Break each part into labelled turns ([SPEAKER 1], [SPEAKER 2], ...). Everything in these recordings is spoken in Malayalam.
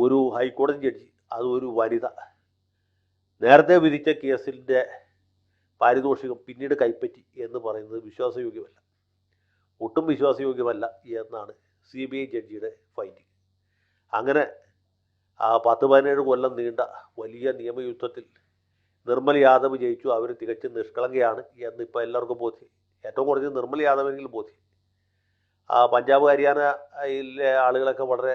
[SPEAKER 1] ഒരു ഹൈക്കോടതി ജഡ്ജി, അത് ഒരു വനിത, നേരത്തെ വിധിച്ച കേസിൻ്റെ പാരിതോഷികം പിന്നീട് കൈപ്പറ്റി എന്ന് പറയുന്നത് വിശ്വാസയോഗ്യമല്ല, ഒട്ടും വിശ്വാസയോഗ്യമല്ല എന്നാണ് CBI ജഡ്ജിയുടെ ഫൈൻഡിങ്. അങ്ങനെ 10-17 കൊല്ലം നീണ്ട വലിയ നിയമയുദ്ധത്തിൽ നിർമ്മൽ യാദവ് ജയിച്ചു. അവർ തികച്ചും നിഷ്കളങ്കയാണ് എന്ന് ഇപ്പോൾ എല്ലാവർക്കും ബോധ്യം. ഏറ്റവും കുറഞ്ഞ് നിർമ്മൽ യാദവെങ്കിലും ബോധ്യം. പഞ്ചാബ് ഹരിയാനയിലെ ആളുകളൊക്കെ വളരെ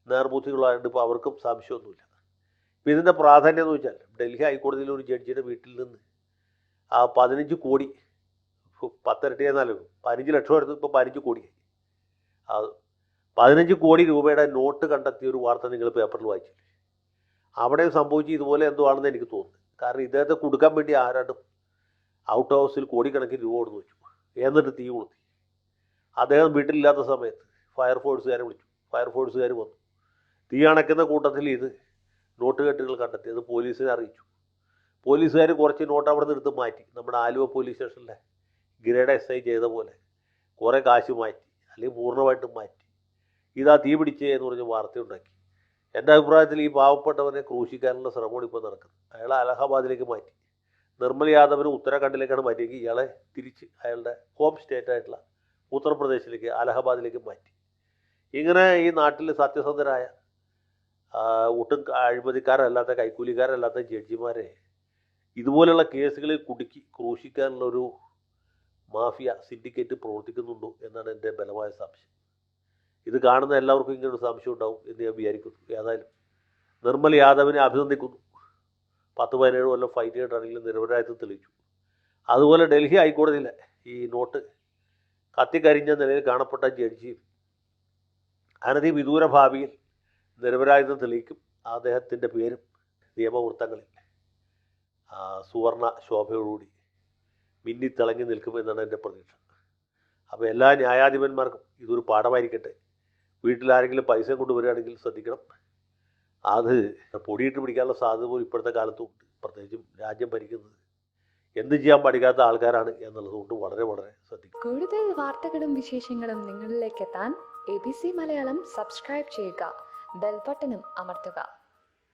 [SPEAKER 1] നേർബുദ്ധികളായതുകൊണ്ട് ഇപ്പോൾ അവർക്കും സംശയമൊന്നുമില്ല. ഇപ്പം ഇതിൻ്റെ പ്രാധാന്യം എന്ന് വെച്ചാൽ ഡൽഹി ഹൈക്കോടതിയിലെ ഒരു ജഡ്ജിയുടെ വീട്ടിൽ നിന്ന് 15 കോടി, 10 ഇരട്ടിയെന്നാലും 15 ലക്ഷം എടുത്ത് ഇപ്പോൾ 15 കോടിയായി. 15 കോടി രൂപയുടെ നോട്ട് കണ്ടെത്തിയ ഒരു വാർത്ത നിങ്ങൾ പേപ്പറിൽ വായിച്ചില്ലേ? അവിടെ സംഭവിച്ച് ഇതുപോലെ എന്തോ ആണെന്ന് എനിക്ക് തോന്നുന്നു. കാരണം ഇദ്ദേഹത്തെ കൊടുക്കാൻ വേണ്ടി ആരാണ്ടും ഔട്ട് ഹൗസിൽ കോടിക്കണക്കിന് രൂപ കൊടുത്ത് വെച്ചു, എന്നിട്ട് തീ കൊളുത്തി. അദ്ദേഹം വീട്ടിലില്ലാത്ത സമയത്ത് ഫയർഫോഴ്സുകാരെ വിളിച്ചു. ഫയർഫോഴ്സുകാർ വന്നു. തീ അണയ്ക്കുന്ന കൂട്ടത്തിൽ ഇത് നോട്ട് കെട്ടുകൾ കണ്ടെത്തി. അത് പോലീസിനെ അറിയിച്ചു. പോലീസുകാർ കുറച്ച് നോട്ട് അവിടെ നിന്ന് എടുത്ത് മാറ്റി. നമ്മുടെ ആലുവ പോലീസ് സ്റ്റേഷനിലെ ഗ്രേഡ് SI ചെയ്ത പോലെ കുറേ കാശ് മാറ്റി, അല്ലെങ്കിൽ പൂർണ്ണമായിട്ടും മാറ്റി. ഇതാ തീ പിടിച്ചേ എന്ന് പറഞ്ഞ് വാർത്തയുണ്ടാക്കി. എൻ്റെ അഭിപ്രായത്തിൽ ഈ പാവപ്പെട്ടവനെ ക്രൂശിക്കാനുള്ള ശ്രമമാണ് ഇപ്പോൾ നടക്കുന്നത്. അയാളെ അലഹബാദിലേക്ക് മാറ്റി. നിർമ്മൽ യാദവിന് ഉത്തരാഖണ്ഡിലേക്കാണ് മാറ്റിയെങ്കിൽ ഇയാളെ തിരിച്ച് അയാളുടെ ഹോം സ്റ്റേറ്റ് ആയിട്ടുള്ള ഉത്തർപ്രദേശിലേക്ക്, അലഹബാദിലേക്ക് മാറ്റി. ഇങ്ങനെ ഈ നാട്ടിൽ സത്യസന്ധരായ ഒട്ടും അഴിമതിക്കാരല്ലാത്ത, കൈക്കൂലിക്കാരല്ലാത്ത ജഡ്ജിമാരെ ഇതുപോലെയുള്ള കേസുകളിൽ കുടുക്കി ക്രൂശിക്കാനുള്ളൊരു മാഫിയ സിൻഡിക്കേറ്റ് പ്രവർത്തിക്കുന്നുണ്ടോ എന്നാണ് എൻ്റെ ബലമായ സംശയം. ഇത് കാണുന്ന എല്ലാവർക്കും ഇങ്ങനൊരു സംശയം ഉണ്ടാവും എന്ന് ഞാൻ വിചാരിക്കുന്നു. ഏതായാലും നിർമ്മൽ യാദവിനെ അഭിനന്ദിക്കുന്നു. 10-17 കൊല്ലം ഫൈറ്റ് ചെയ്തിട്ടാണെങ്കിലും നിരപരാധിത്വം തെളിയിച്ചു. അതുപോലെ ഡൽഹി ഹൈക്കോടതിയിലെ ഈ നോട്ട് കത്തിക്കരിഞ്ഞ നിലയിൽ കാണപ്പെട്ട ജഡ്ജിയും അനധി വിദൂര ഭാവിയിൽ നിരപരാധിത്വം തെളിയിക്കും. അദ്ദേഹത്തിൻ്റെ പേരും നിയമവൃത്തങ്ങളിൽ സുവർണ ശോഭയോടുകൂടി മിന്നിത്തിളങ്ങി നിൽക്കുമെന്നാണ് എൻ്റെ പ്രതീക്ഷ. അപ്പോൾ എല്ലാ ന്യായാധിപന്മാർക്കും ഇതൊരു പാഠമായിരിക്കട്ടെ. വീട്ടിലാരെങ്കിലും പൈസ കൊണ്ടുവരികയാണെങ്കിൽ ശ്രദ്ധിക്കണം. അത് പൊടിയിട്ട് പിടിക്കാനുള്ള സാധ്യത പോലും ഇപ്പോഴത്തെ കാലത്തുണ്ട്. പ്രത്യേകിച്ചും രാജ്യം ഭരിക്കുന്നത് എന്ത് ചെയ്യാൻ പഠിക്കാത്ത ആൾക്കാരാണ് എന്നുള്ളതുകൊണ്ട് വളരെ വളരെ ശ്രദ്ധിക്കും.
[SPEAKER 2] കൂടുതൽ വാർത്തകളും വിശേഷങ്ങളും നിങ്ങളിലേക്ക് എത്താൻ ABC മലയാളം സബ്സ്ക്രൈബ് ചെയ്യുക, ബെൽ ബട്ടണും അമർത്തുക.